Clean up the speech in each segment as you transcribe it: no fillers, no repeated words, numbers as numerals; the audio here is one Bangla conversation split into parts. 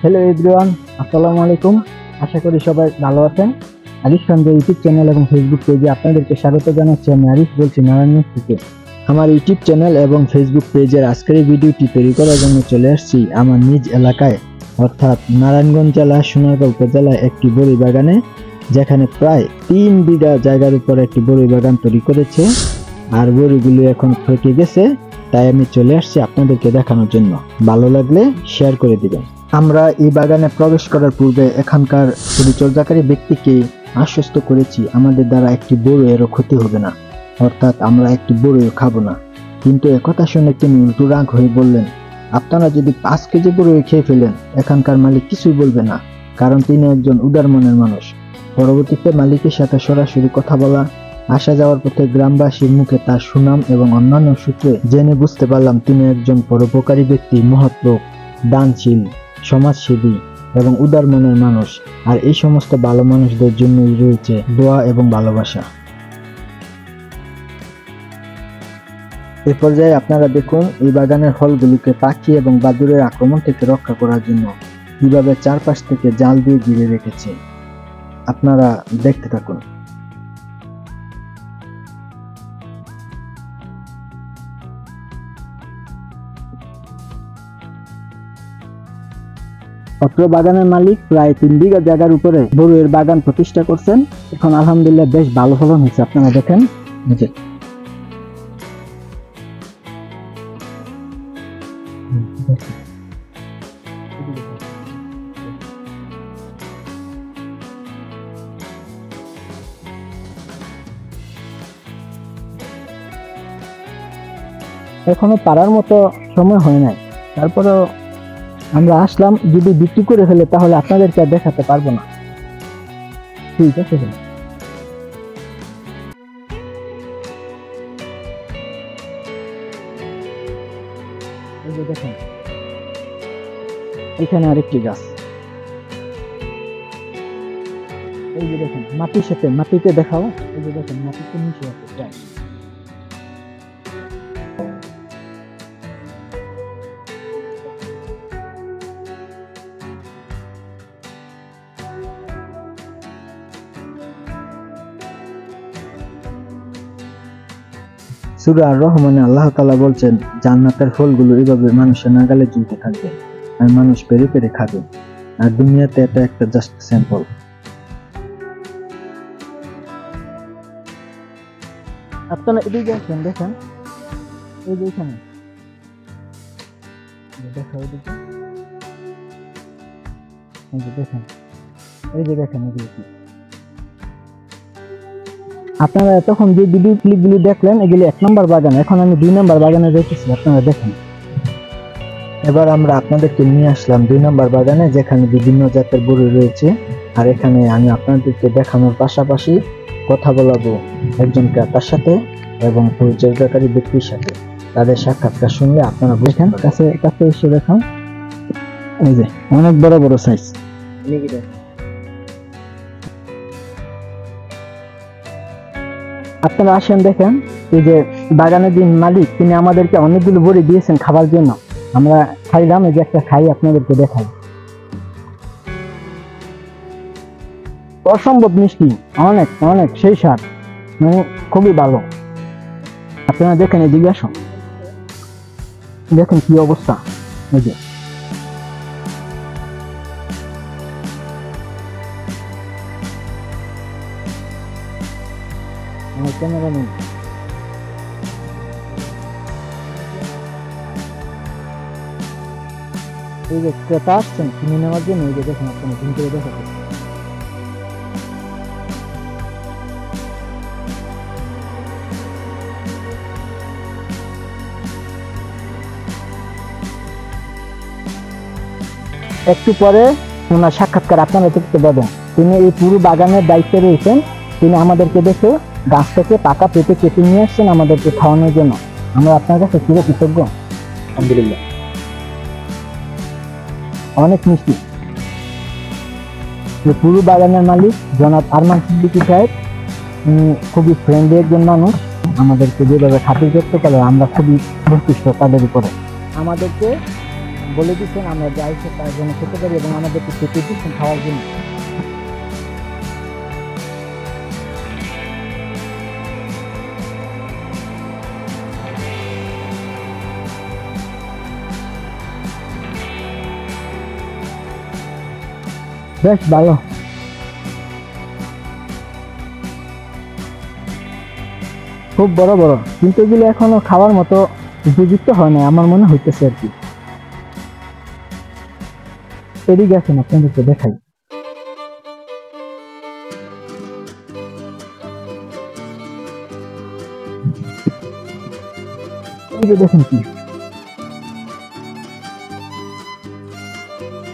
হ্যালো এভরিওয়ান, আসসালামু আলাইকুম। আশা করি সবাই ভালো আছেন। আরিফ সঞ্জয় ইউটিউব চ্যানেল এবং ফেসবুক পেজে আপনাদেরকে স্বাগত জানাচ্ছি। আমি আরিফ বলছি নারায়ণগঞ্জ থেকে। আমার ইউটিউব চ্যানেল এবং ফেসবুক পেজের আজকের এই ভিডিওটি তৈরি করার জন্য চলে আসছি আমার নিজ এলাকায়, অর্থাৎ নারায়ণগঞ্জ জেলা সোনারগাঁও উপজেলায় একটি বড়ি বাগানে, যেখানে প্রায় 3 বিঘা জায়গার উপর একটি বড়ি বাগান তৈরি করেছে। আর বড়িগুলো এখন ফেটে গেছে, তাই আমি চলে আসছি আপনাদেরকে দেখানোর জন্য। ভালো লাগলে শেয়ার করে দিবেন। আমরা এই বাগানে প্রবেশ করার পূর্বে এখানকার পরিচর্যাকারী ব্যক্তিকে আশ্বস্ত করেছি আমাদের দ্বারা একটি বড়ইয়েরও ক্ষতি হবে না, অর্থাৎ আমরা একটি বড়ইও খাবো না। কিন্তু একথা শুনে তিনি উল্টো রাগ হয়ে বললেন, আপনারা যদি 5 কেজি বড়ই খেয়ে ফেলেন এখানকার মালিক কিছুই বলবে না, কারণ তিনি একজন উদার মনের মানুষ। পরবর্তীতে মালিকের সাথে সরাসরি কথা বলা, আসা যাওয়ার পথে গ্রামবাসীর মুখে তার সুনাম এবং অন্যান্য সূত্রে জেনে বুঝতে পারলাম তিনি একজন পরোপকারী ব্যক্তি, মহৎ লোক, দানশীল, সমাজসেবী এবং উদার মনের মানুষ। আর এই সমস্ত ভালো মানুষদের জন্যই রয়েছে দোয়া এবং ভালোবাসা। এ পর্যায়ে আপনারা দেখুন এই বাগানের ফলগুলোকে পাখি এবং বাদুড়ের আক্রমণ থেকে রক্ষা করার জন্য কিভাবে চারপাশ থেকে জাল দিয়ে ঘিরে রেখেছে। আপনারা দেখতে থাকুন। অত্র বাগানের মালিক প্রায় 3 বিঘা জায়গার উপরে বড়ইয়ের বাগান প্রতিষ্ঠা করছেন। এখন আলহামদুলিল্লাহ বেশ ভালো ফলন হয়েছে। আপনারা দেখেন, এখনো পারার মতো সময় হয় নাই, তারপরেও আমরা আসলাম। যদি বিক্রি করে ফেলে তাহলে আপনাদেরকে আর দেখাতে পারবো না। ঠিক আছে, এই যে দেখেন এখানে আরেকটি গাছ, এই যে দেখেন মাটির সাথে, মাটিতে দেখাও, এই যে দেখেন মাটিতে মিশে আছে প্রায়। সূরা আর-রহমানে আল্লাহ তাআলা বলছেন, জান্নাতের ফলগুলো এভাবে মানুষের নাগালে ঝুলতে থাকবে আর মানুষ পেরে পেরে খাবে। আর দুনিয়াতে এটা একটা জাস্ট স্যাম্পল। আপনারা এদিকে আসেন, দেখেন এই যে এখানে দেখো, এদিকে এই যে দেখেন, এই যে দেখেন এগুলো। আপনারা তখন যে ভিডিও ক্লিপগুলি দেখলেন এগুলি 1 নম্বর বাগান, এখন আমি 2 নম্বর বাগানে যাইতেছি। আপনারা দেখেন। এবার আমরা আপনাদেরকে নিয়ে আসলাম 2 নম্বর বাগানে, যেখানে বিভিন্ন জাতের বড়ই রয়েছে। আর এখানে আমি আপনাদেরকে দেখানোর পাশাপাশি কথা বলাবো একজন ক্রেতার সাথে এবং পরিচর্যাকারী ব্যক্তির সাথে। তাদের সাক্ষাৎকার শুনলে আপনারা বুঝেন। কাছে কাছে এসে দেখান, এই যে অনেক বড় বড় সাইজ। আপনারা আসেন, দেখেন এই যে বাগানের যে মালিক, তিনি আমাদেরকে অনেকগুলো বড়ি দিয়েছেন খাবার জন্য। আমরা খাইলাম, এই যে একটা খাই আপনাদেরকে দেখাই। অসম্ভব মিষ্টি, অনেক অনেক সেই স্বাদ, মানে খুবই ভালো। আপনারা দেখেন, এই দিকে আসুন, দেখেন কি অবস্থা। এই যে ক্যামেরা নেই, এই যে ক্রেতা আসছেন কিনে নেওয়ার জন্য। এই যে দেখেন, আপনারা ঘুম করে দেখাতে একটু পরে ওনার সাক্ষাৎকার আপনারা দেখতে পাবেন। তিনি এই পুরো বাগানের দায়িত্বে রয়েছেন। তিনি আমাদেরকে দেখে গাছ থেকে পাকা পেঁপে কেটে নিয়ে আসছেন আমাদেরকে খাওয়ানোর জন্য। আমরা আপনার কাছে চির কৃতজ্ঞ। আলহামদুলিল্লাহ, অনেক মিষ্টি। পুরো বাগানের মালিক জনাব আরমান সিদ্দিকী সাহেব, খুবই ফ্রেন্ডলি একজন মানুষ। আমাদেরকে যেভাবে খাতির করতে পারে আমরা খুবই সন্তুষ্ট তাদের উপরে। আমাদেরকে বলে দিচ্ছেন আমরা যা ইচ্ছে তার জন্য খেতে পারি এবং আমাদেরকে খেতে দিচ্ছেন খাওয়ার জন্য। বেশ ভালো। খুব বড় বড়, কিন্তু এগুলো এখনো খাওয়ার মতো উপযুক্ত হয় না আমার মনে হইতেছে আর কি। এদিকে আছেন আপনাদেরকে দেখাই। এই যে দেখেন কি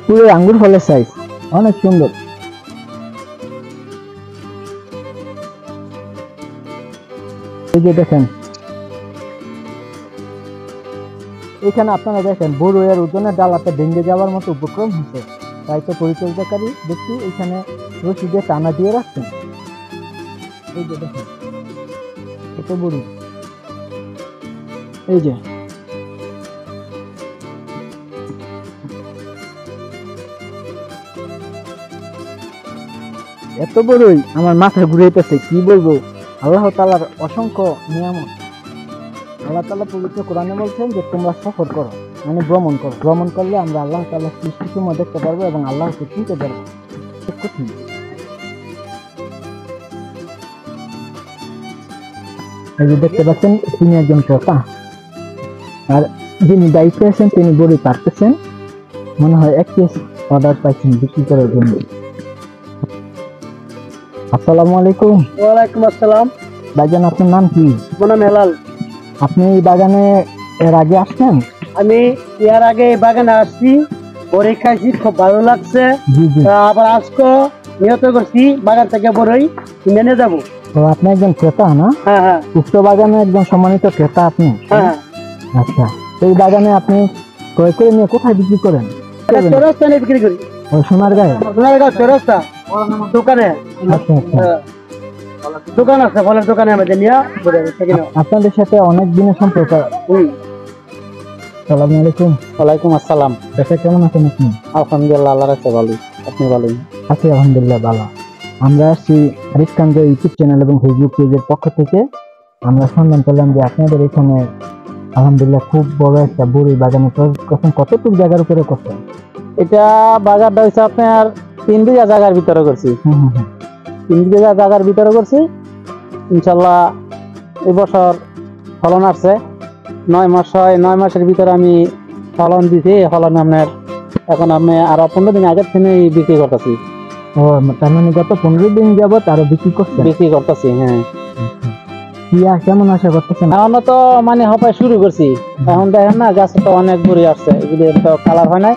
পুরো আঙ্গুর ফলের সাইজ, অনেক সুন্দর। এই যে দেখেন এখানে আপনারা দেখেন বড়ুয়ের ওজনের ডালাটা ভেঙে যাওয়ার মতো উপক্রম হয়েছে, তাই তো পরিচর্যাকারী দেখছি এখানে রশি দিয়ে টানা দিয়ে রাখছেন। এই যে দেখেন কত বড়, এই যে এত বড়ই আমার মাথা ঘুরাইতেছে, কি বলবো। আল্লাহ তাআলার অসংখ্য নিয়ামত। আল্লাহ তাআলা পবিত্র কোরআনে বলছেন যে তোমরা সফর করো, মানে ভ্রমণ করো। ভ্রমণ করলে আমরা আল্লাহ তাআলার সৃষ্টিসমূহ দেখতে পারবো এবং আল্লাহকে চিনতে পারবো। কঠিন। এই যে দেখতে পাচ্ছেন তিনি একজন ক্রেতা, আর যিনি দায়িত্বে আছেন তিনি বড়ি পারতেছেন। মনে হয় 1 কেজি অর্ডার পাইছেন বিক্রি করার জন্য। আসসালামু আলাইকুম। ওয়ালাইকুম আসসালাম। ভাইজান আপনার নাম কি? আমার নাম হেলাল। আপনি এই বাগানে এর আগে আসছেন? আমি এর আগে এই বাগানে আসছি, বড়ই খাইছি, খুব ভালো লাগছে। জি জি। আবার আজকে নিয়ত করছি বাগান থেকে বড়ই কিনে নিয়ে যাবো। ও আপনি একজন ক্রেতা না? হ্যাঁ হ্যাঁ উক্ত বাগানে একজন সম্মানিত ক্রেতা আপনি? হ্যাঁ। আচ্ছা, এই বাগানে আপনি ক্রয় করে নিয়ে কোথায় বিক্রি করেন? চৌরাস্তা নিয়ে বিক্রি করি। ও সোনারগাঁয়ে? সোনারগাঁও চৌরাস্তা দোকানে। আচ্ছা আচ্ছা। দোকান আছে, ফলের দোকানে আমাদের নিয়ে আপনাদের সাথে অনেক দিনের সম্পর্ক। আসসালামু আলাইকুম। ওয়ালাইকুম আসসালাম। বেটা কেমন আছেন আপনি? আলহামদুলিল্লাহ, আল্লাহর কাছে ভালো। আপনি ভালো? আছি আলহামদুলিল্লাহ ভালো। আমরা আসছি আরিফ খান ইউটিউব চ্যানেল এবং ফেসবুক পেজের পক্ষ থেকে। আমরা সন্ধান করলাম যে আপনাদের এখানে আলহামদুলিল্লাহ খুব বড় একটা বড়ি বাগানে করছেন। কতটুকু জায়গার উপরে করছেন? এটা বাগানটা হচ্ছে আপনার 3 বিঘা জায়গার ভিতরে করছি। 3 বিঘা জায়গার ভিতরে করছি। ইনশাল্লাহ এবছর ফলন আসছে। 9 মাস হয়, 9 মাসের ভিতরে আমি ফলন দিছি। ফলন আপনার এখন আমি আরো 15 দিন আগের থেকে বিক্রি করতেছি। ও তার মানে গত 15 দিন যাবত আরো বিক্রি করতেছি। হ্যাঁ। কেমন আশা করতেছেন? এখনো তো মানে হপায় শুরু করছি। এখন দেখেন না গাছে তো অনেক বড়ি আসছে, এগুলি তো কালার হয় নাই,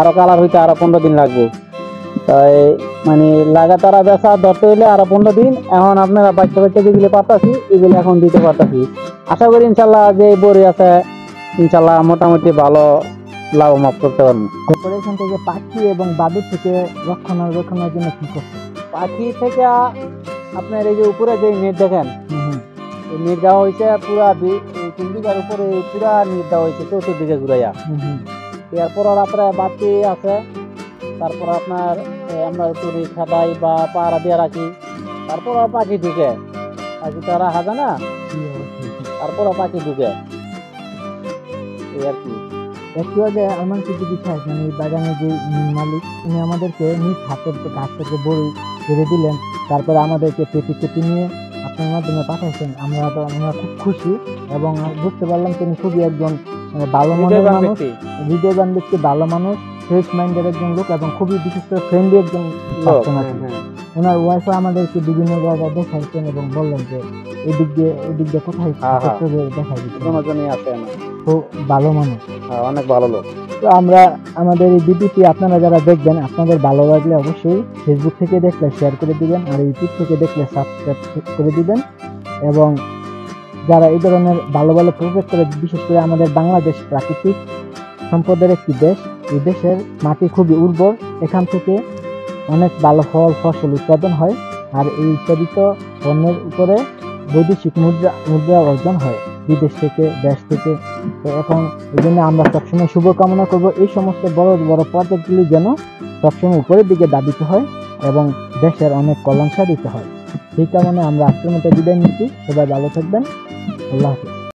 আরো কালার হইতে আরো 15 দিন লাগবে। তাই মানে লাগাতার বেচা ধরতে হইলে আরো 15 দিন। এখন আপনারা বাচ্চা বাচ্চা যেগুলো পাতাছি এগুলো এখন দিতে পারতাছি। আশা করি ইনশাল্লাহ যে বড়ি আছে ইনশাল্লাহ মোটামুটি ভালো লাভমাপ করতে পারবো। কর্পোরেশন থেকে পাখি এবং বাদুড় থেকে রক্ষণাবেক্ষণের জন্য কি করছে? পাখি থেকে আপনার এই যে উপরে যে নেট দেখেন, এই নেট দেওয়া হয়েছে পুরা 3 বিঘার উপরে, পুরা নেট দেওয়া হয়েছে চতুর্দিকে ঘুরাইয়া। এরপর আপনার বাতি আছে, তারপর আপনার আমরা তৈরি খাদাই বা পাড়া দিয়ে রাখি। তারপর পাখি ঢুকে, পাখি তো রাখা যায় না, তারপর পাখি ঢুকে এই আর কি। একটু আগে আমার কিছু বিষয় মানে এই বাগানের যে মালিক উনি আমাদেরকে নিজ হাতের গাছ থেকে বড়ি ছেড়ে দিলেন, তারপরে আমাদেরকে পেটি নিয়ে আপনার মাধ্যমে পাঠাইছেন। আমরা খুব খুশি এবং বুঝতে পারলাম তিনি খুবই একজন ভালো মনের মানুষ, হৃদয়বান ব্যক্তি, ভালো মানুষ, ফ্রেশ মাইন্ডের একজন লোক এবং খুবই বিশিষ্ট ফ্রেন্ডলি একজন পার্সন আছে। ওনার ওয়াইফও আমাদেরকে বিভিন্ন জায়গায় দেখাইছেন এবং বললেন যে এই দিক দিয়ে কোথায় দেখাই দিতে আছে। তো ভালো মানুষ, অনেক ভালো লোক। তো আমরা আমাদের এই ভিডিওটি আপনারা যারা দেখবেন আপনাদের ভালো লাগলে অবশ্যই ফেসবুক থেকে দেখলে শেয়ার করে দিবেন, আর ইউটিউব থেকে দেখলে সাবস্ক্রাইব করে দিবেন। এবং যারা এই ধরনের ভালো ভালো প্রজেক্ট করে, বিশেষ করে আমাদের বাংলাদেশ প্রাকৃতিক সম্পদের একটি দেশ, এই দেশের মাটি খুবই উর্বর, এখান থেকে অনেক ভালো ফসল উৎপাদন হয়, আর এই উৎপাদিত পণ্যের উপরে বৈদেশিক মুদ্রা অর্জন হয়। বিদেশ থেকে, দেশ থেকে। তো এখন এই জন্য আমরা সবসময় শুভকামনা করব এই সমস্ত বড় বড় প্রজেক্টগুলি যেন সবসময় উপরের দিকে দাবিত হয় এবং দেশের অনেক কল্যাণ সাধিত হয়। সেই কারণে আমরা আজকের মতো বিদায় নিচ্ছি। সবাই ভালো থাকবেন। আল্লাহ হাফেজ।